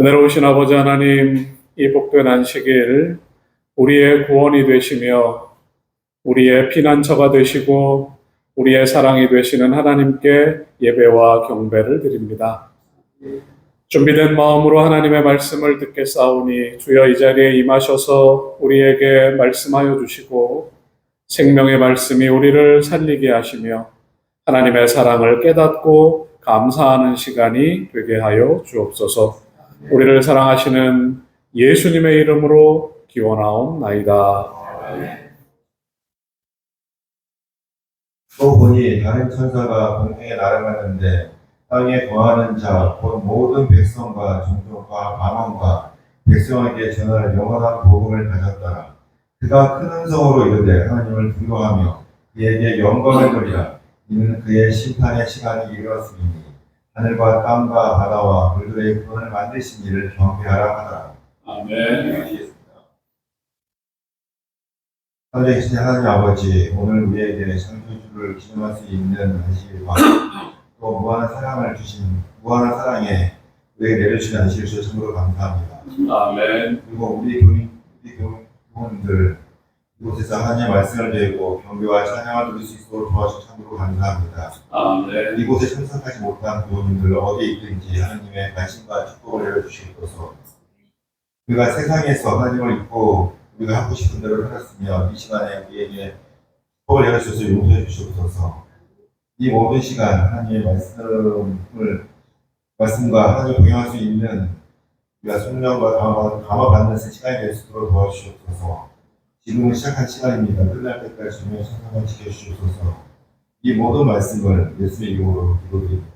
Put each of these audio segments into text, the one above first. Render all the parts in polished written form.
은혜로우신 아버지 하나님, 이 복된 안식일 우리의 구원이 되시며 우리의 피난처가 되시고 우리의 사랑이 되시는 하나님께 예배와 경배를 드립니다. 준비된 마음으로 하나님의 말씀을 듣겠사오니 주여 이 자리에 임하셔서 우리에게 말씀하여 주시고 생명의 말씀이 우리를 살리게 하시며 하나님의 사랑을 깨닫고 감사하는 시간이 되게 하여 주옵소서. 우리를 사랑하시는 예수님의 이름으로 기원하옵나이다. 또 보니 다른 천사가 공중에 날아가는데 땅에 거하는 자 곧 모든 백성과 종족과 방언과 백성에게 전할 영원한 복음을 가졌더라. 그가 큰 음성으로 이르되 하나님을 두려워하며 그에게 영광을 돌리라. 이는 그의 심판의 시간이 이르렀으니 하늘과 땅과 바다와 물들의 구원을 만드신 이를 경배하라 하더라. 아멘. 하늘에 계신 하나님 아버지, 오늘 우리에게 창조주를 기념할 수 있는 안식일과 또 무한한 사랑을 주신 무한한 사랑에 우리에게 내려주신 안식일 주셔서 참으로 감사합니다. 아멘. 그리고 우리 교우님들 이곳에서 하나님의 말씀을 배우고 경배와 찬양을 드릴 수 있도록 도와주셔서 참으로 감사합니다. 아멘. 이곳에 참석하지 못한 교우님들 어디에 있든지 하나님의 관심과 축복을 내려주시옵소서. 우리가 세상에서 하나님을 잊고 우리가 하고 싶은 대로 살았으며 이 시간에 우리에게 축복을 내려주셔서 용서해 주시옵소서. 이 모든 시간 하나님의 말씀과 하나님을 동행할 수 있는 우리가 순명과 감화받는 시간이 될 수 있도록 도와주시옵소서. 지금은 시작한 시간입니다. 끝날 때까지 주님의 성령을 지켜주시옵소서. 이 모든 말씀을 예수의 이름으로 기도드립니다.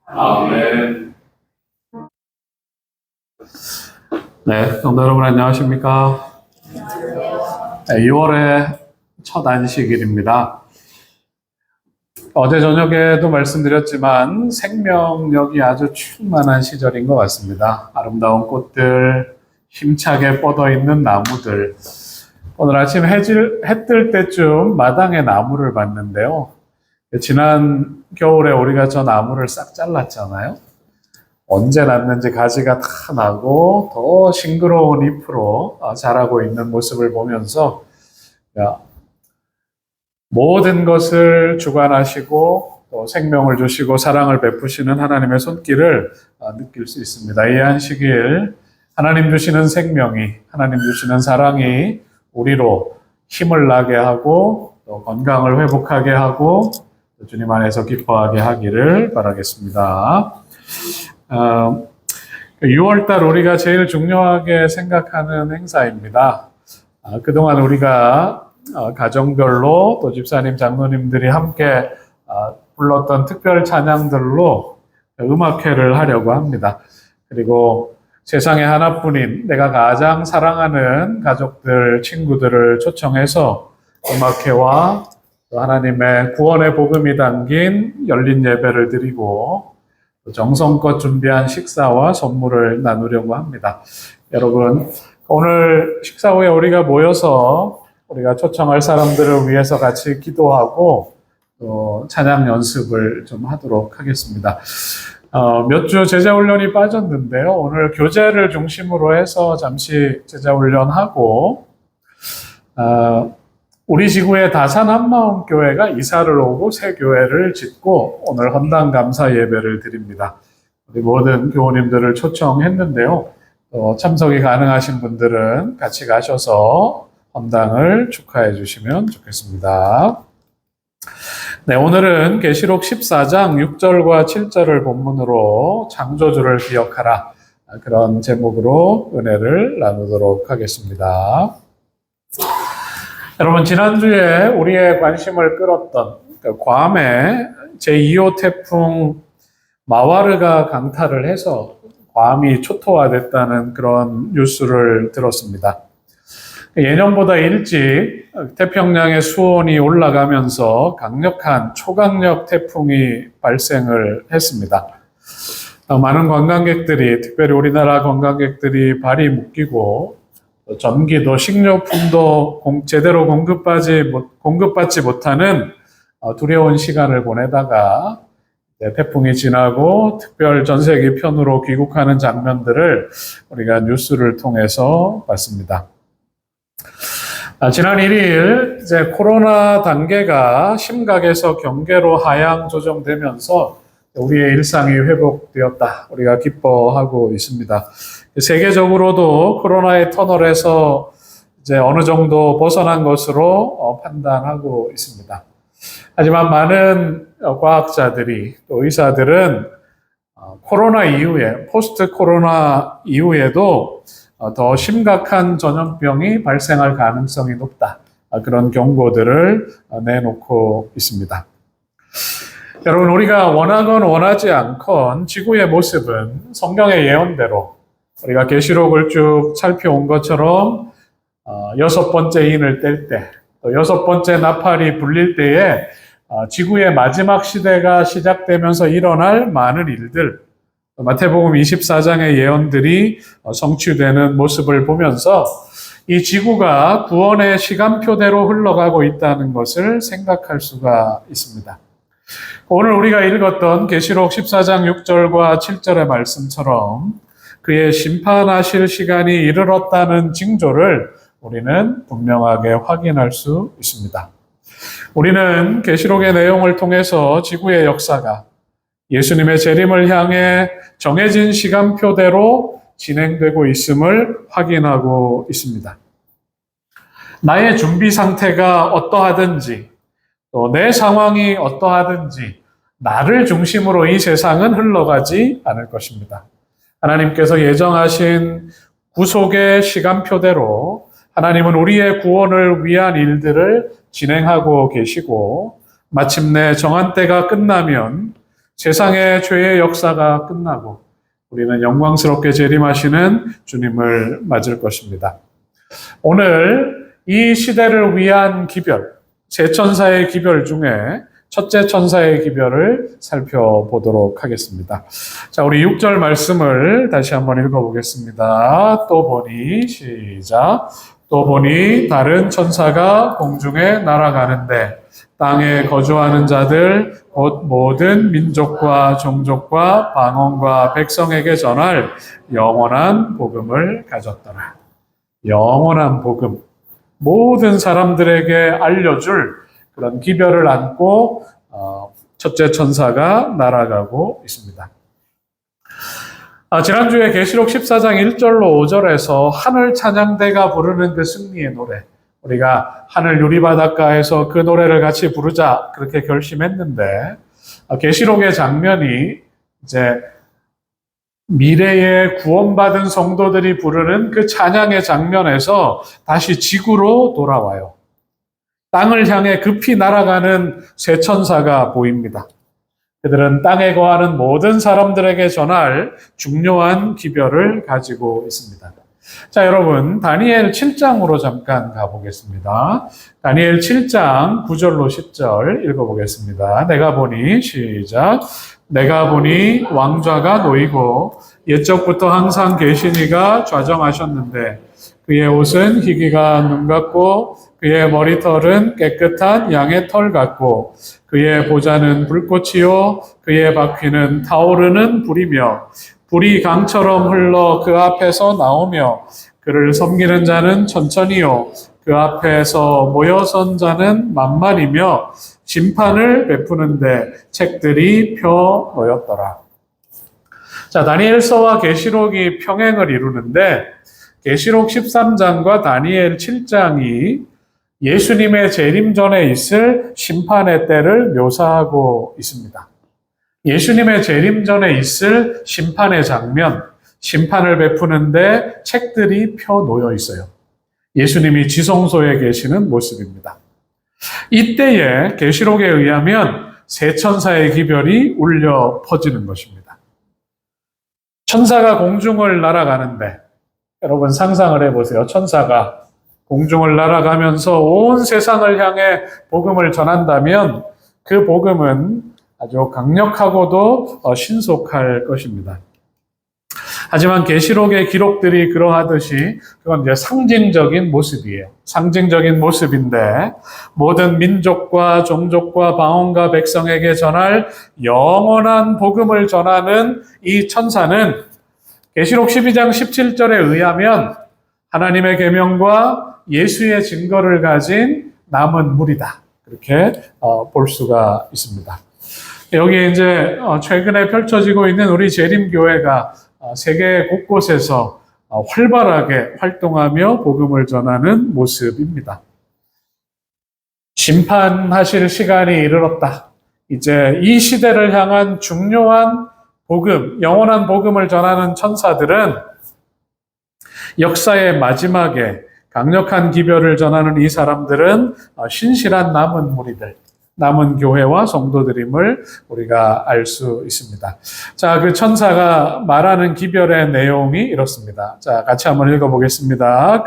아멘. 네, 성도 여러분 안녕하십니까? 네, 6월의 첫 안식일입니다. 어제 저녁에도 말씀드렸지만 생명력이 아주 충만한 시절인 것 같습니다. 아름다운 꽃들, 힘차게 뻗어있는 나무들. 오늘 아침 해 뜰 때쯤 마당에 나무를 봤는데요. 지난 겨울에 우리가 저 나무를 싹 잘랐잖아요. 언제 났는지 가지가 다 나고 더 싱그러운 잎으로 자라고 있는 모습을 보면서 모든 것을 주관하시고 또 생명을 주시고 사랑을 베푸시는 하나님의 손길을 느낄 수 있습니다. 이 안식일 하나님 주시는 생명이, 하나님 주시는 사랑이 우리로 힘을 나게 하고 또 건강을 회복하게 하고 주님 안에서 기뻐하게 하기를 바라겠습니다. 6월달 우리가 제일 중요하게 생각하는 행사입니다. 그동안 우리가 가정별로 또 집사님, 장로님들이 함께 불렀던 특별 찬양들로 음악회를 하려고 합니다. 그리고 세상에 하나뿐인 내가 가장 사랑하는 가족들, 친구들을 초청해서 음악회와 또 하나님의 구원의 복음이 담긴 열린 예배를 드리고 정성껏 준비한 식사와 선물을 나누려고 합니다. 여러분, 오늘 식사 후에 우리가 모여서 우리가 초청할 사람들을 위해서 같이 기도하고 또 찬양 연습을 좀 하도록 하겠습니다. 몇 주 제자훈련이 빠졌는데요. 오늘 교제를 중심으로 해서 잠시 제자훈련하고 우리 지구의 다산 한마음교회가 이사를 오고 새 교회를 짓고 오늘 헌당 감사 예배를 드립니다. 우리 모든 교우님들을 초청했는데요. 참석이 가능하신 분들은 같이 가셔서 헌당을 축하해 주시면 좋겠습니다. 네, 오늘은 계시록 14장 6절과 7절을 본문으로 창조주를 기억하라, 그런 제목으로 은혜를 나누도록 하겠습니다. 여러분, 지난주에 우리의 관심을 끌었던 괌에 제2호 태풍 마와르가 강타를 해서 괌이 초토화됐다는 그런 뉴스를 들었습니다. 예년보다 일찍 태평양의 수온이 올라가면서 강력한 초강력 태풍이 발생을 했습니다. 많은 관광객들이, 특별히 우리나라 관광객들이 발이 묶이고 전기도 식료품도 제대로 공급받지 못하는 두려운 시간을 보내다가 태풍이 지나고 특별 전세기 편으로 귀국하는 장면들을 우리가 뉴스를 통해서 봤습니다. 지난 1일 이제 코로나 단계가 심각에서 경계로 하향 조정되면서 우리의 일상이 회복되었다. 우리가 기뻐하고 있습니다. 세계적으로도 코로나의 터널에서 이제 어느 정도 벗어난 것으로 판단하고 있습니다. 하지만 많은 과학자들이 또 의사들은 코로나 이후에, 포스트 코로나 이후에도 더 심각한 전염병이 발생할 가능성이 높다. 그런 경고들을 내놓고 있습니다. 여러분, 우리가 원하건 원하지 않건 지구의 모습은 성경의 예언대로 우리가 계시록을 쭉 살펴온 것처럼 여섯 번째 인을 뗄 때, 또 여섯 번째 나팔이 불릴 때에 지구의 마지막 시대가 시작되면서 일어날 많은 일들, 마태복음 24장의 예언들이 성취되는 모습을 보면서 이 지구가 구원의 시간표대로 흘러가고 있다는 것을 생각할 수가 있습니다. 오늘 우리가 읽었던 계시록 14장 6절과 7절의 말씀처럼 그의 심판하실 시간이 이르렀다는 징조를 우리는 분명하게 확인할 수 있습니다. 우리는 계시록의 내용을 통해서 지구의 역사가 예수님의 재림을 향해 정해진 시간표대로 진행되고 있음을 확인하고 있습니다. 나의 준비 상태가 어떠하든지 또 내 상황이 어떠하든지 나를 중심으로 이 세상은 흘러가지 않을 것입니다. 하나님께서 예정하신 구속의 시간표대로 하나님은 우리의 구원을 위한 일들을 진행하고 계시고 마침내 정한 때가 끝나면 세상의 죄의 역사가 끝나고 우리는 영광스럽게 재림하시는 주님을 맞을 것입니다. 오늘 이 시대를 위한 기별, 세 천사의 기별 중에 첫째 천사의 기별을 살펴보도록 하겠습니다. 자, 우리 6절 말씀을 다시 한번 읽어보겠습니다. 또 보니, 시작. 또 보니 다른 천사가 공중에 날아가는데 땅에 거주하는 자들 곧 모든 민족과 종족과 방언과 백성에게 전할 영원한 복음을 가졌더라. 영원한 복음, 모든 사람들에게 알려줄 그런 기별을 안고 첫째 천사가 날아가고 있습니다. 지난주에 계시록 14장 1절로 5절에서 하늘 찬양대가 부르는 그 승리의 노래, 우리가 하늘 유리바닷가에서 그 노래를 같이 부르자 그렇게 결심했는데 계시록의 장면이 이제 미래에 구원받은 성도들이 부르는 그 찬양의 장면에서 다시 지구로 돌아와요. 땅을 향해 급히 날아가는 세 천사가 보입니다. 그들은 땅에 거하는 모든 사람들에게 전할 중요한 기별을 가지고 있습니다. 자, 여러분, 다니엘 7장으로 잠깐 가보겠습니다. 다니엘 7장 9절로 10절 읽어보겠습니다. 내가 보니, 시작. 내가 보니 왕좌가 놓이고 옛적부터 항상 계신 이가 좌정하셨는데 그의 옷은 희기가 눈 같고 그의 머리털은 깨끗한 양의 털 같고 그의 보좌는 불꽃이요 그의 바퀴는 타오르는 불이며 불이 강처럼 흘러 그 앞에서 나오며 그를 섬기는 자는 천천히요 그 앞에서 모여선 자는 만만이며 심판을 베푸는데 책들이 펴 놓였더라. 자, 다니엘서와 계시록이 평행을 이루는데 계시록 13장과 다니엘 7장이 예수님의 재림 전에 있을 심판의 때를 묘사하고 있습니다. 예수님의 재림 전에 있을 심판의 장면, 심판을 베푸는데 책들이 펴 놓여 있어요. 예수님이 지성소에 계시는 모습입니다. 이때에 계시록에 의하면 세 천사의 기별이 울려 퍼지는 것입니다. 천사가 공중을 날아가는데 여러분 상상을 해보세요. 천사가 공중을 날아가면서 온 세상을 향해 복음을 전한다면 그 복음은 아주 강력하고도 신속할 것입니다. 하지만 계시록의 기록들이 그러하듯이 그건 이제 상징적인 모습이에요. 상징적인 모습인데 모든 민족과 종족과 방언과 백성에게 전할 영원한 복음을 전하는 이 천사는 계시록 12장 17절에 의하면 하나님의 계명과 예수의 증거를 가진 남은 무리다. 그렇게 볼 수가 있습니다. 여기 이제 최근에 펼쳐지고 있는 우리 재림교회가 세계 곳곳에서 활발하게 활동하며 복음을 전하는 모습입니다. 심판하실 시간이 이르렀다. 이제 이 시대를 향한 중요한 복음, 영원한 복음을 전하는 천사들은 역사의 마지막에 강력한 기별을 전하는 이 사람들은 신실한 남은 무리들, 남은 교회와 성도들임을 우리가 알 수 있습니다. 자, 그 천사가 말하는 기별의 내용이 이렇습니다. 자, 같이 한번 읽어보겠습니다.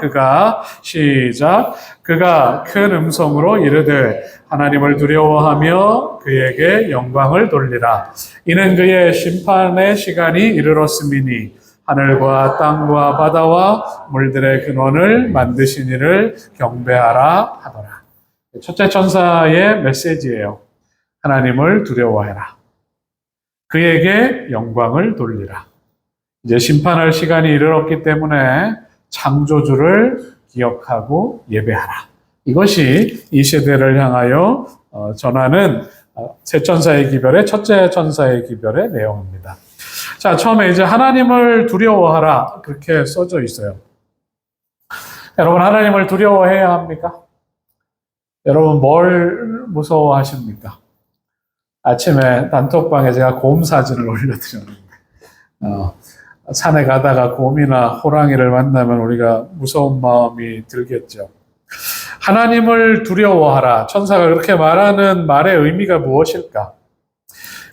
그가 큰 음성으로 이르되 하나님을 두려워하며 그에게 영광을 돌리라. 이는 그의 심판의 시간이 이르렀음이니 하늘과 땅과 바다와 물들의 근원을 만드신 이를 경배하라 하더라. 첫째 천사의 메시지예요. 하나님을 두려워해라. 그에게 영광을 돌리라. 이제 심판할 시간이 이르렀기 때문에 창조주를 기억하고 예배하라. 이것이 이 시대를 향하여 전하는 세 천사의 기별의 첫째 천사의 기별의 내용입니다. 자, 처음에 이제 하나님을 두려워하라 그렇게 써져 있어요. 여러분, 하나님을 두려워해야 합니까? 여러분, 뭘 무서워하십니까? 아침에 단톡방에 제가 곰 사진을 올려드렸는데 산에 가다가 곰이나 호랑이를 만나면 우리가 무서운 마음이 들겠죠. 하나님을 두려워하라. 천사가 그렇게 말하는 말의 의미가 무엇일까?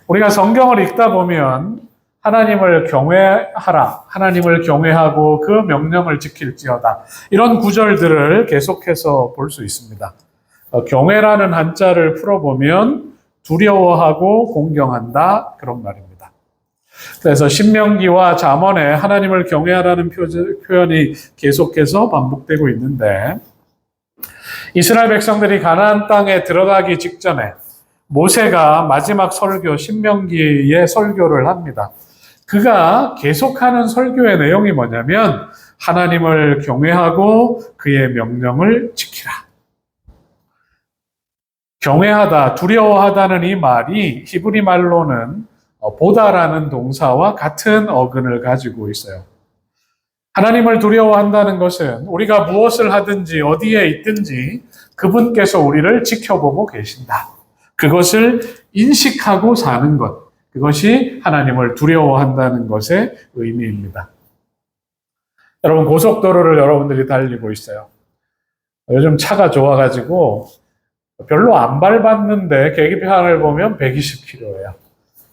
우리가 성경을 읽다 보면 하나님을 경외하라. 하나님을 경외하고 그 명령을 지킬지어다. 이런 구절들을 계속해서 볼 수 있습니다. 경외라는 한자를 풀어보면 두려워하고 공경한다. 그런 말입니다. 그래서 신명기와 잠언에 하나님을 경외하라는 표현이 계속해서 반복되고 있는데 이스라엘 백성들이 가나안 땅에 들어가기 직전에 모세가 마지막 설교, 신명기의 설교를 합니다. 그가 계속하는 설교의 내용이 뭐냐면 하나님을 경외하고 그의 명령을 지키라. 경외하다, 두려워하다는 이 말이 히브리 말로는 보다라는 동사와 같은 어근을 가지고 있어요. 하나님을 두려워한다는 것은 우리가 무엇을 하든지 어디에 있든지 그분께서 우리를 지켜보고 계신다. 그것을 인식하고 사는 것. 그것이 하나님을 두려워한다는 것의 의미입니다. 여러분, 고속도로를 여러분들이 달리고 있어요. 요즘 차가 좋아가지고 별로 안 밟았는데 계기판을 보면 120km예요.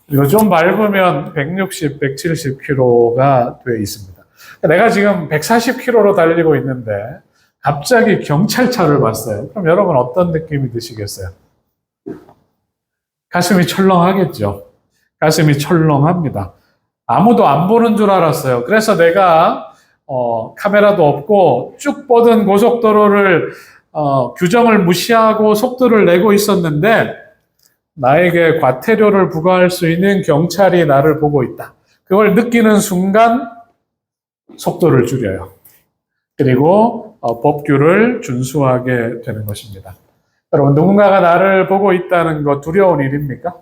그리고 좀 밟으면 160, 170km가 돼 있습니다. 내가 지금 140km로 달리고 있는데 갑자기 경찰차를 봤어요. 그럼 여러분 어떤 느낌이 드시겠어요? 가슴이 철렁하겠죠. 가슴이 철렁합니다. 아무도 안 보는 줄 알았어요. 그래서 내가 카메라도 없고 쭉 뻗은 고속도로를 규정을 무시하고 속도를 내고 있었는데 나에게 과태료를 부과할 수 있는 경찰이 나를 보고 있다. 그걸 느끼는 순간 속도를 줄여요. 그리고 법규를 준수하게 되는 것입니다. 여러분, 누군가가 나를 보고 있다는 것 두려운 일입니까?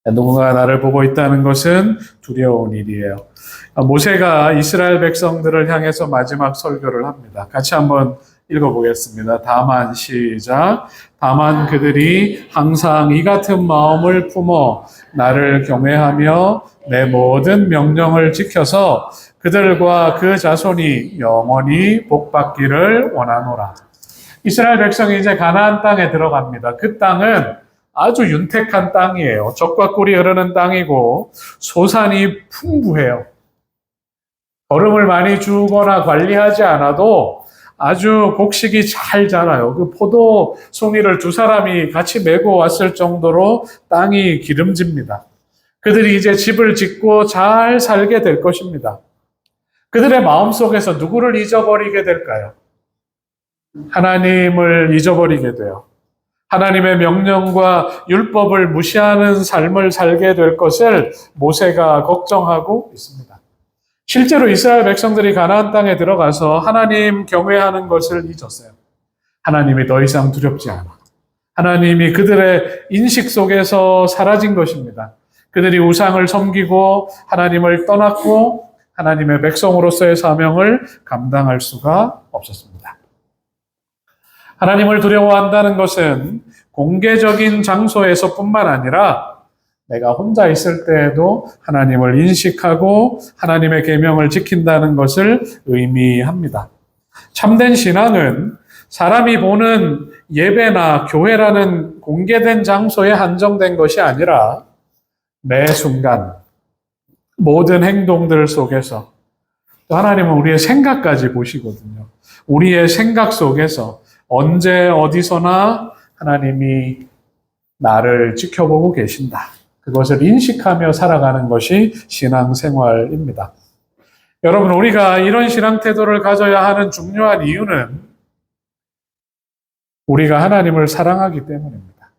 누군가가 나를 보고 있다는 것은 두려운 일이에요. 모세가 이스라엘 백성들을 향해서 마지막 설교를 합니다. 같이 한번 읽어보겠습니다. 다만 시작. 다만 그들이 항상 이 같은 마음을 품어 나를 경외하며 내 모든 명령을 지켜서 그들과 그 자손이 영원히 복받기를 원하노라. 이스라엘 백성이 이제 가나안 땅에 들어갑니다. 그 땅은 아주 윤택한 땅이에요. 젖과 꿀이 흐르는 땅이고 소산이 풍부해요. 거름을 많이 주거나 관리하지 않아도 아주 곡식이 잘 자라요. 그 포도 송이를 두 사람이 같이 메고 왔을 정도로 땅이 기름집니다. 그들이 이제 집을 짓고 잘 살게 될 것입니다. 그들의 마음속에서 누구를 잊어버리게 될까요? 하나님을 잊어버리게 돼요. 하나님의 명령과 율법을 무시하는 삶을 살게 될 것을 모세가 걱정하고 있습니다. 실제로 이스라엘 백성들이 가나안 땅에 들어가서 하나님 경외하는 것을 잊었어요. 하나님이 더 이상 두렵지 않아. 하나님이 그들의 인식 속에서 사라진 것입니다. 그들이 우상을 섬기고 하나님을 떠났고 하나님의 백성으로서의 사명을 감당할 수가 없었습니다. 하나님을 두려워한다는 것은 공개적인 장소에서뿐만 아니라 내가 혼자 있을 때에도 하나님을 인식하고 하나님의 계명을 지킨다는 것을 의미합니다. 참된 신앙은 사람이 보는 예배나 교회라는 공개된 장소에 한정된 것이 아니라 매 순간 모든 행동들 속에서 또 하나님은 우리의 생각까지 보시거든요. 우리의 생각 속에서 언제 어디서나 하나님이 나를 지켜보고 계신다. 그것을 인식하며 살아가는 것이 신앙생활입니다. 여러분, 우리가 이런 신앙 태도를 가져야 하는 중요한 이유는 우리가 하나님을 사랑하기 때문입니다.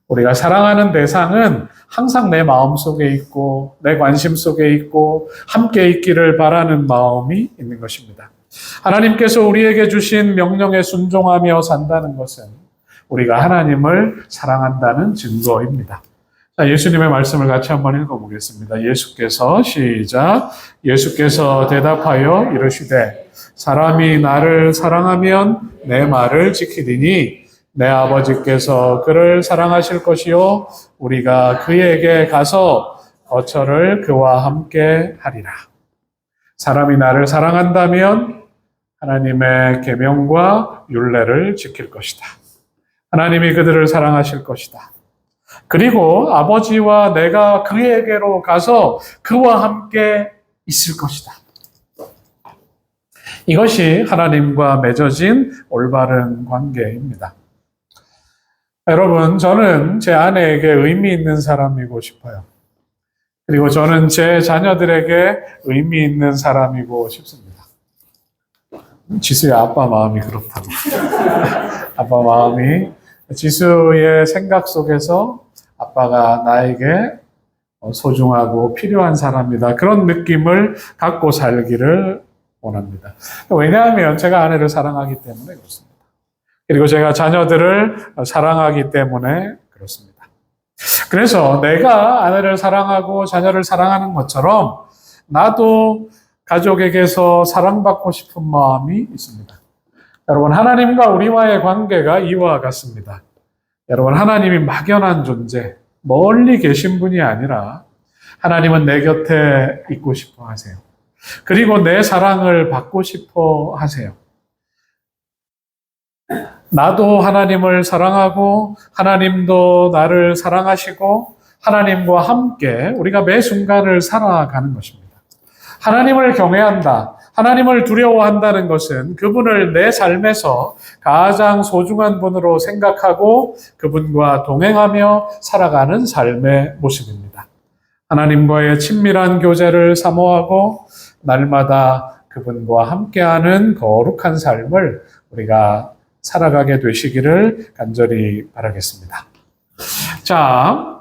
우리가 사랑하는 대상은 항상 내 마음 속에 있고 내 관심 속에 있고 함께 있기를 바라는 마음이 있는 것입니다. 하나님께서 우리에게 주신 명령에 순종하며 산다는 것은 우리가 하나님을 사랑한다는 증거입니다. 자, 예수님의 말씀을 같이 한번 읽어보겠습니다. 예수께서 시작. 예수께서 대답하여 이르시되 사람이 나를 사랑하면 내 말을 지키리니 내 아버지께서 그를 사랑하실 것이요 우리가 그에게 가서 거처를 그와 함께 하리라. 사람이 나를 사랑한다면 하나님의 계명과 율례를 지킬 것이다. 하나님이 그들을 사랑하실 것이다. 그리고 아버지와 내가 그에게로 가서 그와 함께 있을 것이다. 이것이 하나님과 맺어진 올바른 관계입니다. 여러분, 저는 제 아내에게 의미 있는 사람이고 싶어요. 그리고 저는 제 자녀들에게 의미 있는 사람이고 싶습니다. 지수의 아빠 마음이 그렇다고. 아빠 마음이 지수의 생각 속에서 아빠가 나에게 소중하고 필요한 사람이다. 그런 느낌을 갖고 살기를 원합니다. 왜냐하면 제가 아내를 사랑하기 때문에 그렇습니다. 그리고 제가 자녀들을 사랑하기 때문에 그렇습니다. 그래서 내가 아내를 사랑하고 자녀를 사랑하는 것처럼 나도 가족에게서 사랑받고 싶은 마음이 있습니다. 여러분, 하나님과 우리와의 관계가 이와 같습니다. 여러분, 하나님이 막연한 존재, 멀리 계신 분이 아니라 하나님은 내 곁에 있고 싶어 하세요. 그리고 내 사랑을 받고 싶어 하세요. 나도 하나님을 사랑하고 하나님도 나를 사랑하시고 하나님과 함께 우리가 매 순간을 살아가는 것입니다. 하나님을 경외한다. 하나님을 두려워한다는 것은 그분을 내 삶에서 가장 소중한 분으로 생각하고 그분과 동행하며 살아가는 삶의 모습입니다. 하나님과의 친밀한 교제를 사모하고 날마다 그분과 함께하는 거룩한 삶을 우리가 살아가게 되시기를 간절히 바라겠습니다. 자,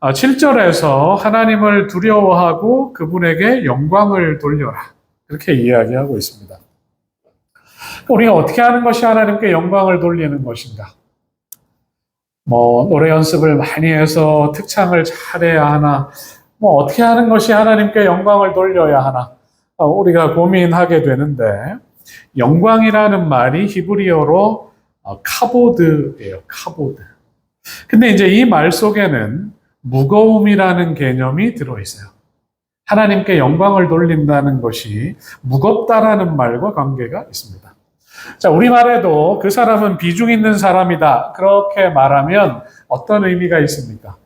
7절에서 하나님을 두려워하고 그분에게 영광을 돌려라. 그렇게 이야기하고 있습니다. 우리가 어떻게 하는 것이 하나님께 영광을 돌리는 것인가? 노래 연습을 많이 해서 특창을 잘해야 하나? 어떻게 하는 것이 하나님께 영광을 돌려야 하나? 우리가 고민하게 되는데, 영광이라는 말이 히브리어로 카보드예요. 카보드. 근데 이제 이 말 속에는 무거움이라는 개념이 들어있어요. 하나님께 영광을 돌린다는 것이 무겁다라는 말과 관계가 있습니다. 자, 우리말에도 그 사람은 비중 있는 사람이다. 그렇게 말하면 어떤 의미가 있습니까?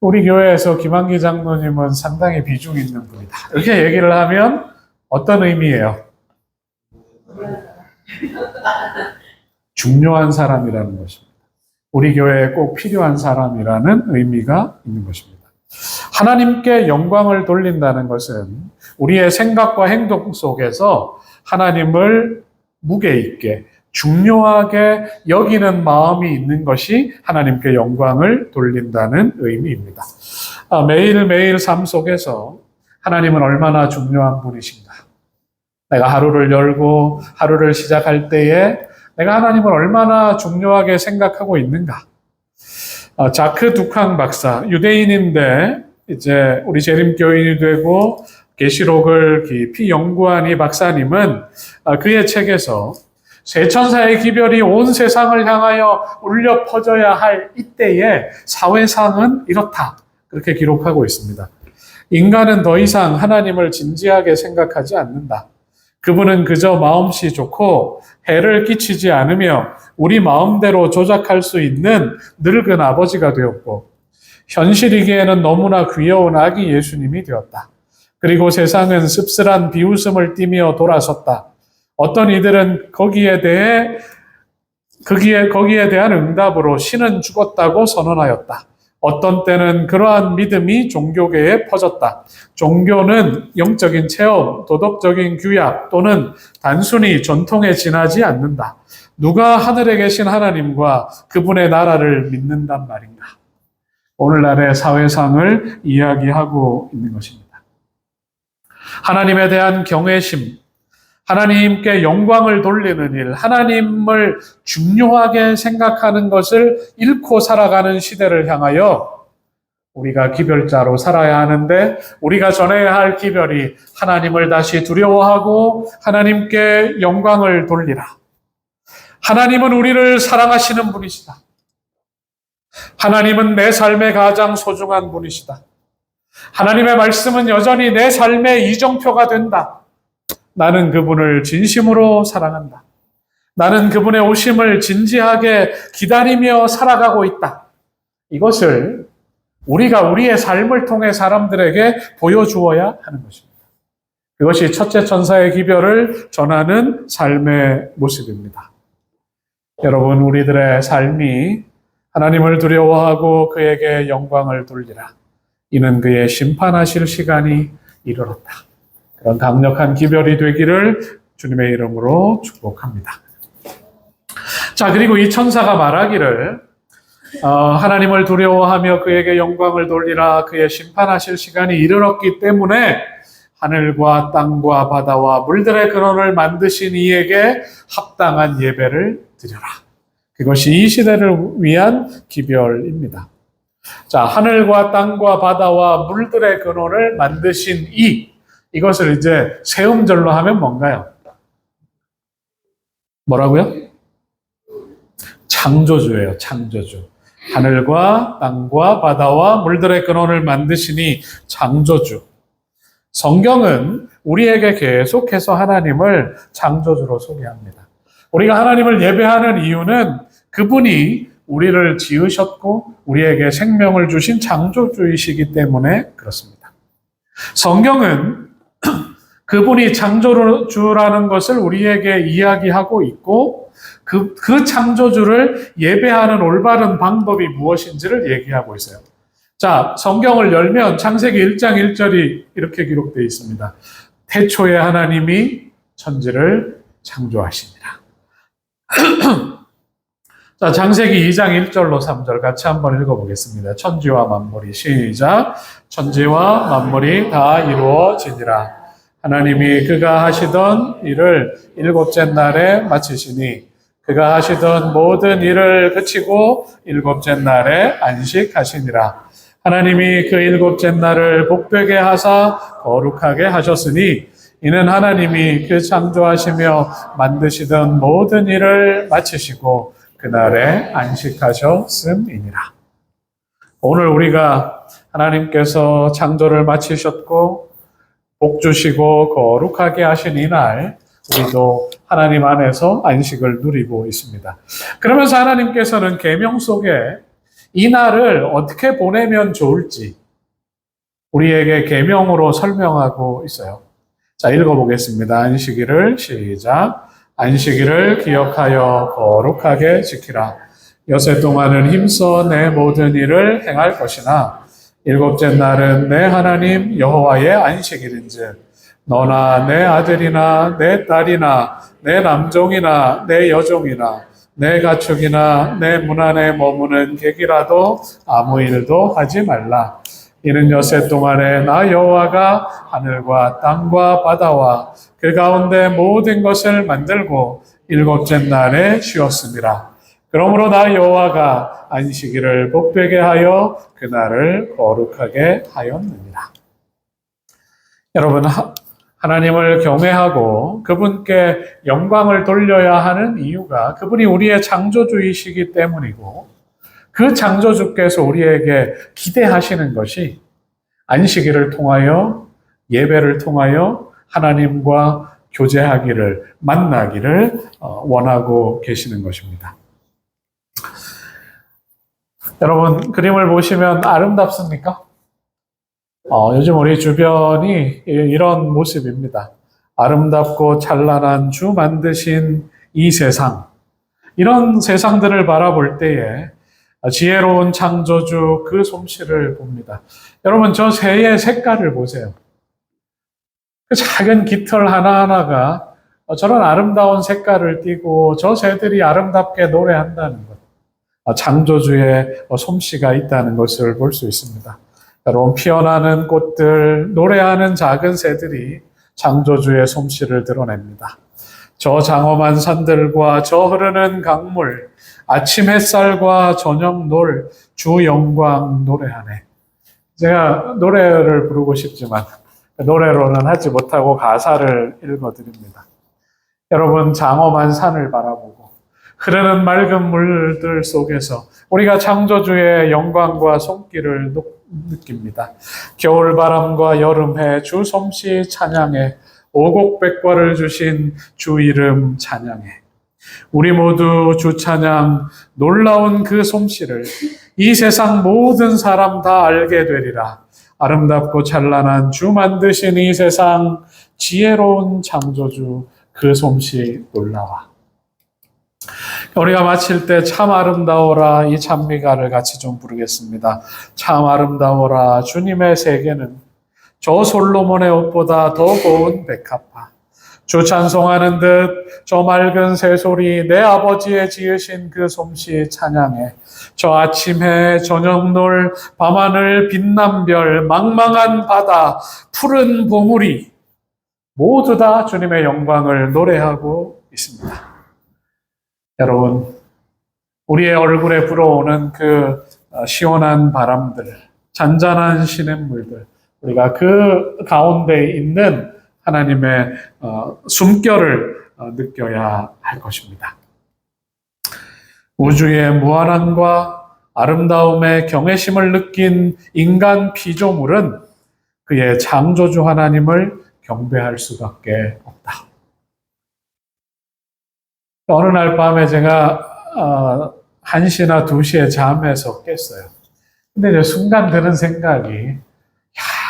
우리 교회에서 김한기 장로님은 상당히 비중 있는 분이다. 이렇게 얘기를 하면 어떤 의미예요? 중요한 사람이라는 것입니다. 우리 교회에 꼭 필요한 사람이라는 의미가 있는 것입니다. 하나님께 영광을 돌린다는 것은 우리의 생각과 행동 속에서 하나님을 무게 있게 중요하게 여기는 마음이 있는 것이 하나님께 영광을 돌린다는 의미입니다. 매일매일 삶 속에서 하나님은 얼마나 중요한 분이신가. 내가 하루를 열고 하루를 시작할 때에 내가 하나님을 얼마나 중요하게 생각하고 있는가. 자크 두캉 박사, 유대인인데 이제 우리 재림교인이 되고 계시록을 깊이 연구한 이 박사님은 그의 책에서 세 천사의 기별이 온 세상을 향하여 울려 퍼져야 할 이때의 사회상은 이렇다. 그렇게 기록하고 있습니다. 인간은 더 이상 하나님을 진지하게 생각하지 않는다. 그분은 그저 마음씨 좋고 해를 끼치지 않으며 우리 마음대로 조작할 수 있는 늙은 아버지가 되었고 현실이기에는 너무나 귀여운 아기 예수님이 되었다. 그리고 세상은 씁쓸한 비웃음을 띠며 돌아섰다. 어떤 이들은 거기에 대한 응답으로 신은 죽었다고 선언하였다. 어떤 때는 그러한 믿음이 종교계에 퍼졌다. 종교는 영적인 체험, 도덕적인 규약 또는 단순히 전통에 지나지 않는다. 누가 하늘에 계신 하나님과 그분의 나라를 믿는단 말인가? 오늘날의 사회상을 이야기하고 있는 것입니다. 하나님에 대한 경외심, 하나님께 영광을 돌리는 일, 하나님을 중요하게 생각하는 것을 잃고 살아가는 시대를 향하여 우리가 기별자로 살아야 하는데 우리가 전해야 할 기별이 하나님을 다시 두려워하고 하나님께 영광을 돌리라. 하나님은 우리를 사랑하시는 분이시다. 하나님은 내 삶의 가장 소중한 분이시다. 하나님의 말씀은 여전히 내 삶의 이정표가 된다. 나는 그분을 진심으로 사랑한다. 나는 그분의 오심을 진지하게 기다리며 살아가고 있다. 이것을 우리가 우리의 삶을 통해 사람들에게 보여주어야 하는 것입니다. 그것이 첫째 천사의 기별을 전하는 삶의 모습입니다. 여러분, 우리들의 삶이 하나님을 두려워하고 그에게 영광을 돌리라. 이는 그의 심판하실 시간이 이르렀다. 그런 강력한 기별이 되기를 주님의 이름으로 축복합니다. 자, 그리고 이 천사가 말하기를 하나님을 두려워하며 그에게 영광을 돌리라. 그의 심판하실 시간이 이르렀기 때문에 하늘과 땅과 바다와 물들의 근원을 만드신 이에게 합당한 예배를 드려라. 그것이 이 시대를 위한 기별입니다. 자, 하늘과 땅과 바다와 물들의 근원을 만드신 이것을 이제 세음절로 하면 뭔가요? 뭐라고요? 창조주예요, 창조주. 하늘과 땅과 바다와 물들의 근원을 만드시니 창조주. 성경은 우리에게 계속해서 하나님을 창조주로 소개합니다. 우리가 하나님을 예배하는 이유는 그분이 우리를 지으셨고 우리에게 생명을 주신 창조주이시기 때문에 그렇습니다. 성경은 그분이 창조주라는 것을 우리에게 이야기하고 있고 그 창조주를 예배하는 올바른 방법이 무엇인지를 얘기하고 있어요. 자, 성경을 열면 창세기 1장 1절이 이렇게 기록되어 있습니다. 태초에 하나님이 천지를 창조하시니라. 자, 창세기 2장 1절로 3절 같이 한번 읽어보겠습니다. 천지와 만물이 시작. 천지와 만물이 다 이루어지니라. 하나님이 그가 하시던 일을 일곱째 날에 마치시니 그가 하시던 모든 일을 그치고 일곱째 날에 안식하시니라. 하나님이 그 일곱째 날을 복되게 하사 거룩하게 하셨으니 이는 하나님이 그 창조하시며 만드시던 모든 일을 마치시고 그날에 안식하셨음이니라. 오늘 우리가 하나님께서 창조를 마치셨고 복 주시고 거룩하게 하신 이날 우리도 하나님 안에서 안식을 누리고 있습니다. 그러면서 하나님께서는 계명 속에 이 날을 어떻게 보내면 좋을지 우리에게 계명으로 설명하고 있어요. 자, 읽어보겠습니다. 안식일을 시작. 안식일을 기억하여 거룩하게 지키라. 여세 동안은 힘써 내 모든 일을 행할 것이나 일곱째 날은 내 하나님 여호와의 안식일인즉 너나 내 아들이나 내 딸이나 내 남종이나 내 여종이나 내 가축이나 내 문 안에 머무는 객이라도 아무 일도 하지 말라. 이는 엿새 동안에 나 여호와가 하늘과 땅과 바다와 그 가운데 모든 것을 만들고 일곱째 날에 쉬었습니다. 그러므로 나 여호와가 안식일을 복되게 하여 그날을 거룩하게 하였느니라. 여러분, 하나님을 경외하고 그분께 영광을 돌려야 하는 이유가 그분이 우리의 창조주이시기 때문이고, 그 창조주께서 우리에게 기대하시는 것이 안식일을 통하여, 예배를 통하여 하나님과 교제하기를, 만나기를 원하고 계시는 것입니다. 여러분, 그림을 보시면 아름답습니까? 요즘 우리 주변이 이런 모습입니다. 아름답고 찬란한 주 만드신 이 세상, 이런 세상들을 바라볼 때에 지혜로운 창조주 그 솜씨를 봅니다. 여러분, 저 새의 색깔을 보세요. 그 작은 깃털 하나하나가 저런 아름다운 색깔을 띠고 저 새들이 아름답게 노래한다는 것, 창조주의 솜씨가 있다는 것을 볼 수 있습니다. 여러분, 피어나는 꽃들, 노래하는 작은 새들이 창조주의 솜씨를 드러냅니다. 저 장엄한 산들과 저 흐르는 강물, 아침 햇살과 저녁 놀, 주 영광 노래하네. 제가 노래를 부르고 싶지만 노래로는 하지 못하고 가사를 읽어드립니다. 여러분, 장엄한 산을 바라보고 흐르는 맑은 물들 속에서 우리가 창조주의 영광과 손길을 느낍니다. 겨울바람과 여름해 주 솜씨 찬양해, 오곡백과를 주신 주 이름 찬양해. 우리 모두 주 찬양, 놀라운 그 솜씨를 이 세상 모든 사람 다 알게 되리라. 아름답고 찬란한 주 만드신 이 세상, 지혜로운 창조주 그 솜씨 놀라와. 우리가 마칠 때 참 아름다워라, 이 찬미가를 같이 좀 부르겠습니다. 참 아름다워라, 주님의 세계는 저 솔로몬의 옷보다 더 고운 백합화. 주 찬송하는 듯 저 맑은 새소리, 내 아버지의 지으신 그 솜씨 찬양해. 저 아침해, 저녁놀, 밤하늘, 빛난 별, 망망한 바다, 푸른 봉우리, 모두 다 주님의 영광을 노래하고 있습니다. 여러분, 우리의 얼굴에 불어오는 그 시원한 바람들, 잔잔한 시냇물들, 우리가 그 가운데 있는 하나님의 숨결을 느껴야 할 것입니다. 우주의 무한함과 아름다움의 경외심을 느낀 인간 피조물은 그의 창조주 하나님을 경배할 수밖에 없다. 어느 날 밤에 제가 1시나 2시에 잠에서 깼어요. 근데 이제 순간 드는 생각이,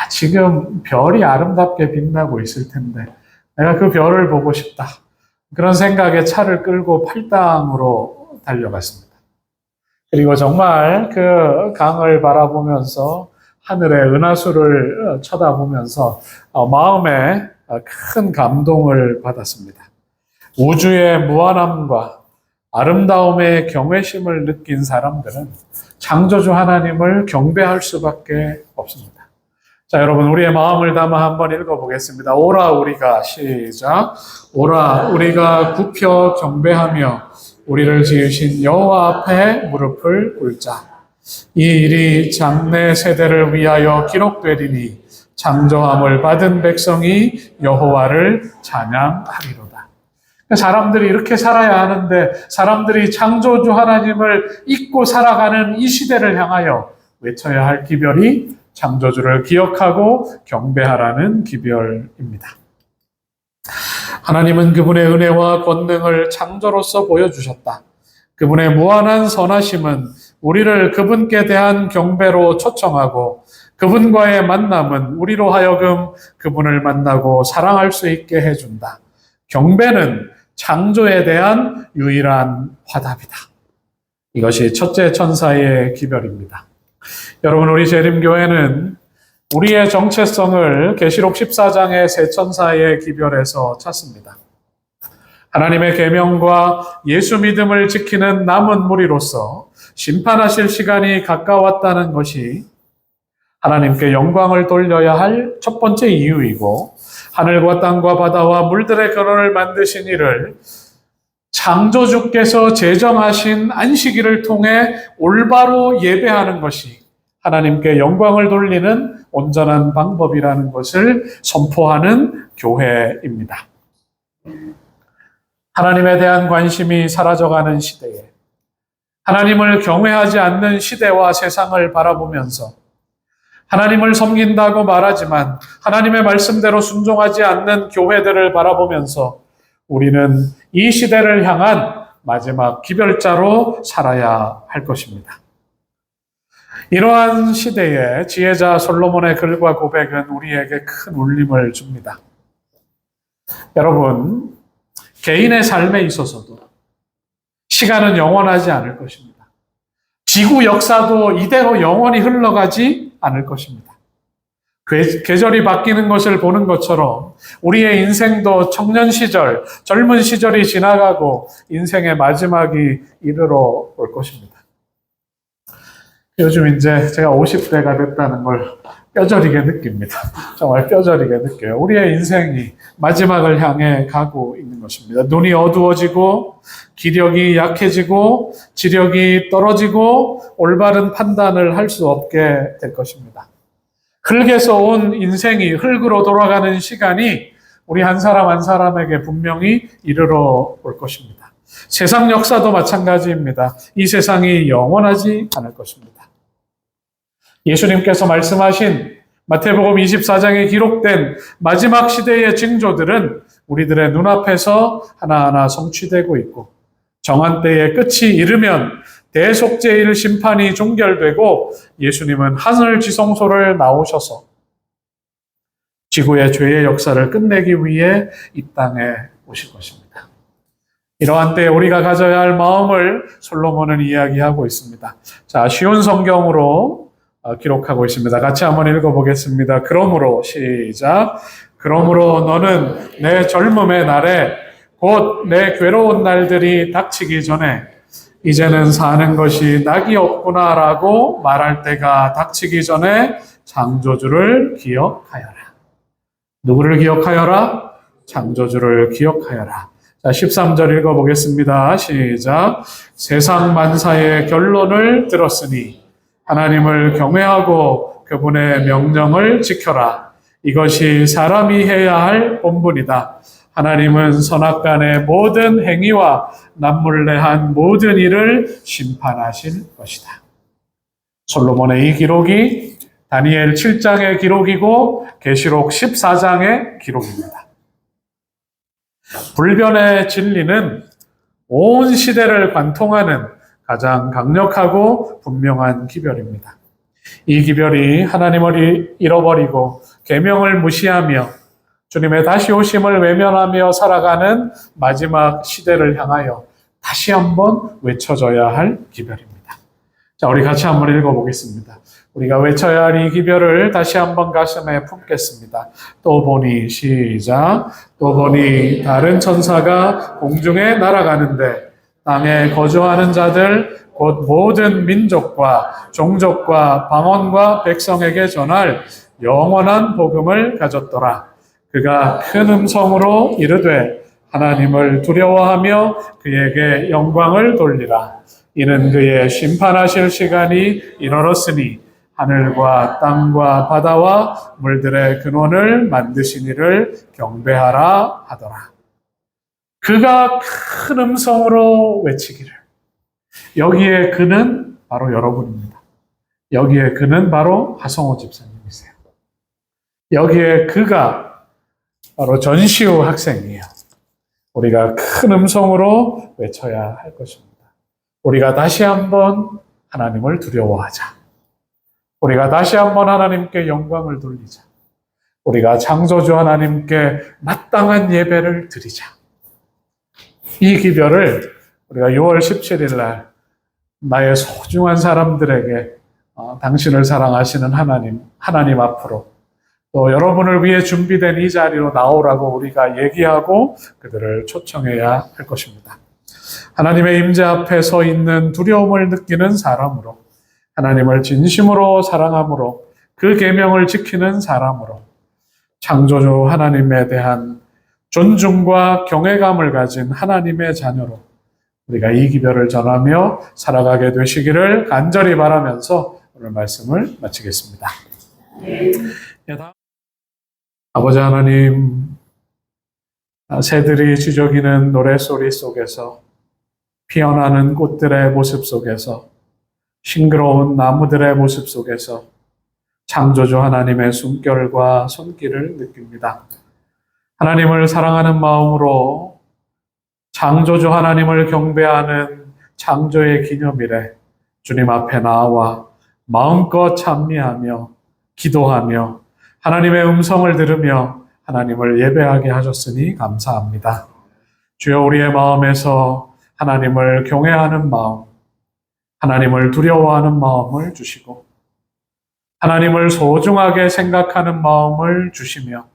지금 별이 아름답게 빛나고 있을 텐데 내가 그 별을 보고 싶다. 그런 생각에 차를 끌고 팔당으로 달려갔습니다. 그리고 정말 그 강을 바라보면서 하늘의 은하수를 쳐다보면서 마음에 큰 감동을 받았습니다. 우주의 무한함과 아름다움의 경외심을 느낀 사람들은 창조주 하나님을 경배할 수밖에 없습니다. 자, 여러분, 우리의 마음을 담아 한번 읽어보겠습니다. 오라 우리가, 시작. 오라 우리가 굽혀 경배하며 우리를 지으신 여호와 앞에 무릎을 꿇자. 이 일이 장래 세대를 위하여 기록되리니 창조함을 받은 백성이 여호와를 찬양하리로다. 사람들이 이렇게 살아야 하는데 사람들이 창조주 하나님을 잊고 살아가는 이 시대를 향하여 외쳐야 할 기별이 창조주를 기억하고 경배하라는 기별입니다. 하나님은 그분의 은혜와 권능을 창조로서 보여주셨다. 그분의 무한한 선하심은 우리를 그분께 대한 경배로 초청하고 그분과의 만남은 우리로 하여금 그분을 만나고 사랑할 수 있게 해준다. 경배는 창조에 대한 유일한 화답이다. 이것이 첫째 천사의 기별입니다. 여러분, 우리 재림교회는 우리의 정체성을 계시록 14장의 세 천사의 기별에서 찾습니다. 하나님의 계명과 예수 믿음을 지키는 남은 무리로서 심판하실 시간이 가까웠다는 것이 하나님께 영광을 돌려야 할 첫 번째 이유이고, 하늘과 땅과 바다와 물들의 근원을 만드신 이를 창조주께서 제정하신 안식일을 통해 올바로 예배하는 것이 하나님께 영광을 돌리는 온전한 방법이라는 것을 선포하는 교회입니다. 하나님에 대한 관심이 사라져가는 시대에 하나님을 경외하지 않는 시대와 세상을 바라보면서 하나님을 섬긴다고 말하지만 하나님의 말씀대로 순종하지 않는 교회들을 바라보면서 우리는 이 시대를 향한 마지막 기별자로 살아야 할 것입니다. 이러한 시대에 지혜자 솔로몬의 글과 고백은 우리에게 큰 울림을 줍니다. 여러분, 개인의 삶에 있어서도 시간은 영원하지 않을 것입니다. 지구 역사도 이대로 영원히 흘러가지 않을 것입니다. 계절이 바뀌는 것을 보는 것처럼 우리의 인생도 청년 시절, 젊은 시절이 지나가고 인생의 마지막이 이르러 올 것입니다. 요즘 이제 제가 50대가 됐다는 걸 뼈저리게 느낍니다. 정말 뼈저리게 느껴요. 우리의 인생이 마지막을 향해 가고 있는 것입니다. 눈이 어두워지고 기력이 약해지고 지력이 떨어지고 올바른 판단을 할 수 없게 될 것입니다. 흙에서 온 인생이 흙으로 돌아가는 시간이 우리 한 사람 한 사람에게 분명히 이르러 올 것입니다. 세상 역사도 마찬가지입니다. 이 세상이 영원하지 않을 것입니다. 예수님께서 말씀하신 마태복음 24장에 기록된 마지막 시대의 징조들은 우리들의 눈앞에서 하나하나 성취되고 있고, 정한 때의 끝이 이르면 대속죄일 심판이 종결되고 예수님은 하늘 지성소를 나오셔서 지구의 죄의 역사를 끝내기 위해 이 땅에 오실 것입니다. 이러한 때에 우리가 가져야 할 마음을 솔로몬은 이야기하고 있습니다. 자, 쉬운 성경으로 기록하고 있습니다. 같이 한번 읽어보겠습니다. 그러므로 시작. 그러므로 너는 내 젊음의 날에 곧 내 괴로운 날들이 닥치기 전에 이제는 사는 것이 낙이 없구나라고 말할 때가 닥치기 전에 창조주를 기억하여라. 누구를 기억하여라? 창조주를 기억하여라. 자, 13절 읽어보겠습니다. 시작. 세상 만사의 결론을 들었으니 하나님을 경외하고 그분의 명령을 지켜라. 이것이 사람이 해야 할 본분이다. 하나님은 선악간의 모든 행위와 남몰래한 모든 일을 심판하실 것이다. 솔로몬의 이 기록이 다니엘 7장의 기록이고 계시록 14장의 기록입니다. 불변의 진리는 온 시대를 관통하는 가장 강력하고 분명한 기별입니다. 이 기별이 하나님을 잃어버리고 계명을 무시하며 주님의 다시 오심을 외면하며 살아가는 마지막 시대를 향하여 다시 한번 외쳐져야 할 기별입니다. 자, 우리 같이 한번 읽어보겠습니다. 우리가 외쳐야 할 이 기별을 다시 한번 가슴에 품겠습니다. 또 보니 시작. 또 보니 다른 천사가 공중에 날아가는데 땅에 거주하는 자들 곧 모든 민족과 종족과 방언과 백성에게 전할 영원한 복음을 가졌더라. 그가 큰 음성으로 이르되 하나님을 두려워하며 그에게 영광을 돌리라. 이는 그의 심판하실 시간이 이르렀으니 하늘과 땅과 바다와 물들의 근원을 만드신 이를 경배하라 하더라. 그가 큰 음성으로 외치기를. 여기에 그는 바로 여러분입니다. 여기에 그는 바로 하성호 집사님이세요. 여기에 그가 바로 전시우 학생이에요. 우리가 큰 음성으로 외쳐야 할 것입니다. 우리가 다시 한번 하나님을 두려워하자. 우리가 다시 한번 하나님께 영광을 돌리자. 우리가 창조주 하나님께 마땅한 예배를 드리자. 이 기별을 우리가 6월 17일 날 나의 소중한 사람들에게 당신을 사랑하시는 하나님 앞으로 또 여러분을 위해 준비된 이 자리로 나오라고 우리가 얘기하고 그들을 초청해야 할 것입니다. 하나님의 임재 앞에 서 있는 두려움을 느끼는 사람으로, 하나님을 진심으로 사랑함으로, 그 계명을 지키는 사람으로, 창조주 하나님에 대한 존중과 경외감을 가진 하나님의 자녀로 우리가 이 기별을 전하며 살아가게 되시기를 간절히 바라면서 오늘 말씀을 마치겠습니다. 아버지 하나님, 새들이 지저귀는 노랫소리 속에서, 피어나는 꽃들의 모습 속에서, 싱그러운 나무들의 모습 속에서 창조주 하나님의 숨결과 손길을 느낍니다. 하나님을 사랑하는 마음으로 창조주 하나님을 경배하는 창조의 기념일에 주님 앞에 나와 마음껏 찬미하며 기도하며 하나님의 음성을 들으며 하나님을 예배하게 하셨으니 감사합니다. 주여, 우리의 마음에서 하나님을 경외하는 마음, 하나님을 두려워하는 마음을 주시고 하나님을 소중하게 생각하는 마음을 주시며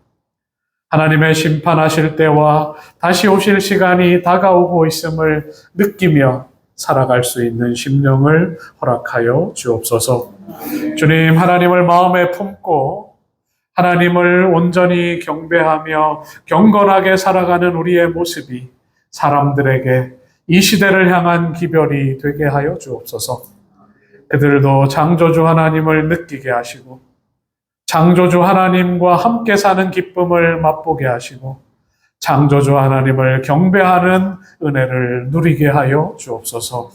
하나님의 심판하실 때와 다시 오실 시간이 다가오고 있음을 느끼며 살아갈 수 있는 심령을 허락하여 주옵소서. 주님, 하나님을 마음에 품고 하나님을 온전히 경배하며 경건하게 살아가는 우리의 모습이 사람들에게 이 시대를 향한 기별이 되게 하여 주옵소서. 그들도 창조주 하나님을 느끼게 하시고 창조주 하나님과 함께 사는 기쁨을 맛보게 하시고 창조주 하나님을 경배하는 은혜를 누리게 하여 주옵소서.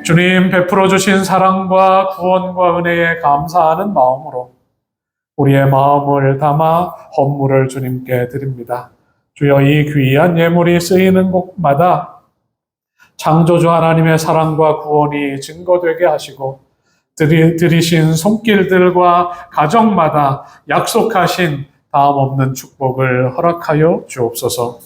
주님, 베풀어 주신 사랑과 구원과 은혜에 감사하는 마음으로 우리의 마음을 담아 헌물을 주님께 드립니다. 주여, 이 귀한 예물이 쓰이는 곳마다 창조주 하나님의 사랑과 구원이 증거되게 하시고 들이신 손길들과 가정마다 약속하신 다음 없는 축복을 허락하여 주옵소서.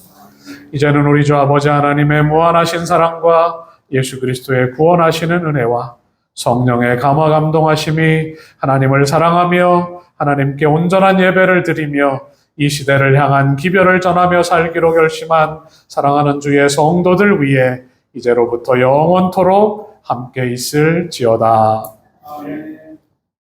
이제는 우리 주 아버지 하나님의 무한하신 사랑과 예수 그리스도의 구원하시는 은혜와 성령의 감화 감동하심이 하나님을 사랑하며 하나님께 온전한 예배를 드리며 이 시대를 향한 기별을 전하며 살기로 결심한 사랑하는 주의 성도들 위해 이제로부터 영원토록 함께 있을지어다. 아멘.